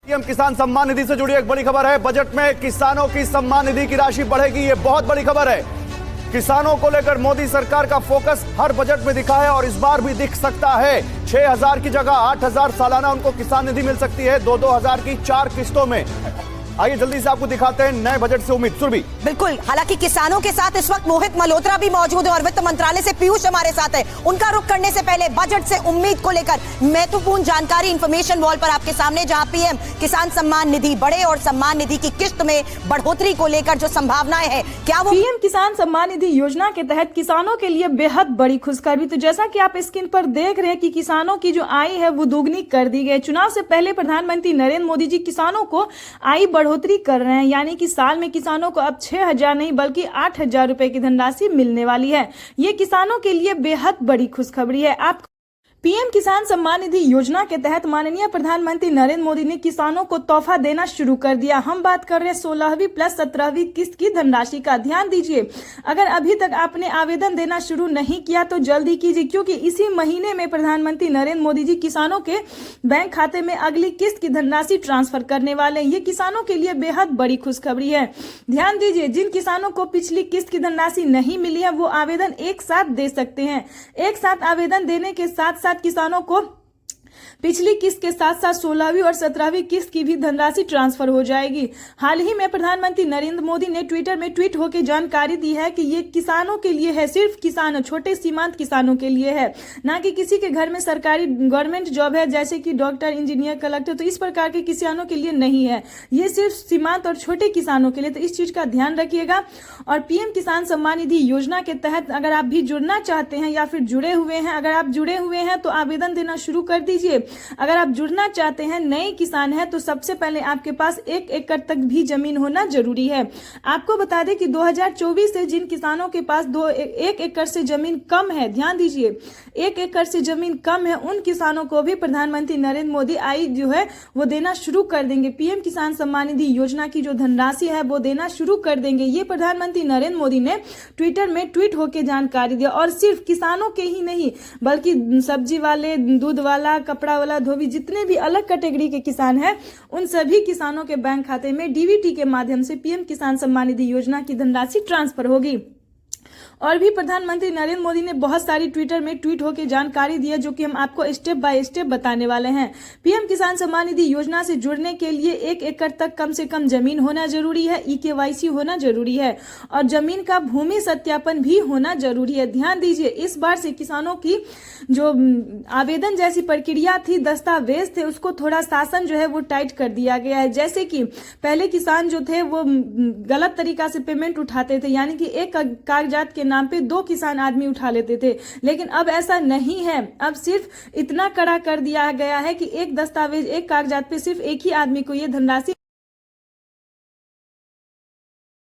PM किसान सम्मान निधि से जुड़ी एक बड़ी खबर है। बजट में किसानों की सम्मान निधि की राशि बढ़ेगी, ये बहुत बड़ी खबर है। किसानों को लेकर मोदी सरकार का फोकस हर बजट में दिखा है और इस बार भी दिख सकता है। 6,000 की जगह 8,000 सालाना उनको किसान निधि मिल सकती है, 2-2 हजार की 4 किस्तों में। आइए जल्दी से आपको दिखाते हैं नए बजट से उम्मीद। सुरभि। बिल्कुल, हालांकि किसानों के साथ इस वक्त मोहित मल्होत्रा भी मौजूद है और वित्त मंत्रालय से पीयूष हमारे साथ है। उनका रुख करने से पहले बजट से उम्मीद को लेकर महत्वपूर्ण जानकारी इंफॉर्मेशन वॉल पर आपके सामने, जहां पीएम किसान सम्मान निधि बढ़े और सम्मान निधि की किस्त में बढ़ोतरी को लेकर जो संभावनाएं है, क्या वो पीएम किसान सम्मान निधि योजना के तहत किसानों के लिए बेहद बड़ी खुशखबरी। तो जैसा कि आप स्क्रीन पर देख रहे हैं कि किसानों की जो आय है वो दोगुनी कर दी गई। चुनाव से पहले प्रधानमंत्री नरेंद्र मोदी जी किसानों को आय बढ़ोतरी कर रहे हैं, यानी कि साल में किसानों को अब 6,000 नहीं बल्कि 8,000 रुपए की धनराशि मिलने वाली है। ये किसानों के लिए बेहद बड़ी खुशखबरी है। आप पीएम किसान सम्मान निधि योजना के तहत माननीय प्रधानमंत्री नरेंद्र मोदी ने किसानों को तोहफा देना शुरू कर दिया। हम बात कर रहे हैं 16वीं प्लस 17वीं किस्त की धनराशि का। ध्यान दीजिए, अगर अभी तक आपने आवेदन देना शुरू नहीं किया तो जल्दी कीजिए, क्योंकि इसी महीने में प्रधानमंत्री नरेंद्र मोदी जी किसानों के बैंक खाते में अगली किस्त की धनराशि ट्रांसफर करने वाले हैं। ये किसानों के लिए बेहद बड़ी खुशखबरी है। ध्यान दीजिए, जिन किसानों को पिछली किस्त की धनराशि नहीं मिली है वो आवेदन एक साथ दे सकते हैं। एक साथ आवेदन देने के साथ साथ किसानों को पिछली किस्त के साथ साथ 16वीं और 17वीं किस्त की भी धनराशि ट्रांसफर हो जाएगी। हाल ही में प्रधानमंत्री नरेंद्र मोदी ने ट्विटर में ट्वीट होकर जानकारी दी है कि ये किसानों के लिए है, सिर्फ किसानों, छोटे सीमांत किसानों के लिए है, ना कि किसी के घर में सरकारी गवर्नमेंट जॉब है जैसे कि डॉक्टर, इंजीनियर, कलेक्टर, तो इस प्रकार के किसानों के लिए नहीं है। ये सिर्फ सीमांत और छोटे किसानों के लिए, तो इस चीज का ध्यान रखिएगा। और पीएम किसान सम्मान निधि योजना के तहत अगर आप भी जुड़ना चाहते हैं या फिर जुड़े हुए हैं, अगर आप जुड़े हुए हैं तो आवेदन देना शुरू कर दीजिए। अगर आप जुड़ना चाहते हैं, नए किसान हैं, तो सबसे पहले आपके पास 1 एकड़ तक भी जमीन होना जरूरी है। आपको बता दें कि 2024 से जिन किसानों के पास 1 एकड़ से जमीन कम है, ध्यान दीजिए, 1 एकड़ से जमीन कम है, उन किसानों को भी प्रधानमंत्री नरेंद्र मोदी आय जो है वो देना शुरू कर देंगे। पीएम किसान सम्मान निधि योजना की जो धनराशि है वो देना शुरू कर देंगे। ये प्रधानमंत्री नरेंद्र मोदी ने ट्विटर में ट्वीट होकर जानकारी दी। और सिर्फ किसानों के ही नहीं बल्कि सब्जी वाले, दूध वाला, कपड़ा वाला, धोबी, जितने भी अलग कैटेगरी के किसान हैं, उन सभी किसानों के बैंक खाते में डीबीटी के माध्यम से पीएम किसान सम्मान निधि योजना की धनराशि ट्रांसफर होगी। और भी प्रधानमंत्री नरेंद्र मोदी ने बहुत सारी ट्विटर में ट्वीट होकर जानकारी दी है, जो कि हम आपको स्टेप बाय स्टेप बताने वाले हैं। पीएम किसान सम्मान निधि योजना से जुड़ने के लिए 1 एकड़ तक कम से कम जमीन होना जरूरी है, EKYC होना जरूरी है और जमीन का भूमि सत्यापन भी होना जरूरी है। ध्यान दीजिए, इस बार से किसानों की जो आवेदन जैसी प्रक्रिया थी, दस्तावेज थे, उसको थोड़ा शासन जो है वो टाइट कर दिया गया है। जैसे कि पहले किसान जो थे वो गलत तरीका से पेमेंट उठाते थे, यानी कि एक कागजात के नाम पे 2 किसान आदमी उठा लेते थे, लेकिन अब ऐसा नहीं है। अब सिर्फ इतना कड़ा कर दिया गया है कि एक दस्तावेज, एक कागजात पे सिर्फ एक ही आदमी को ये धनराशि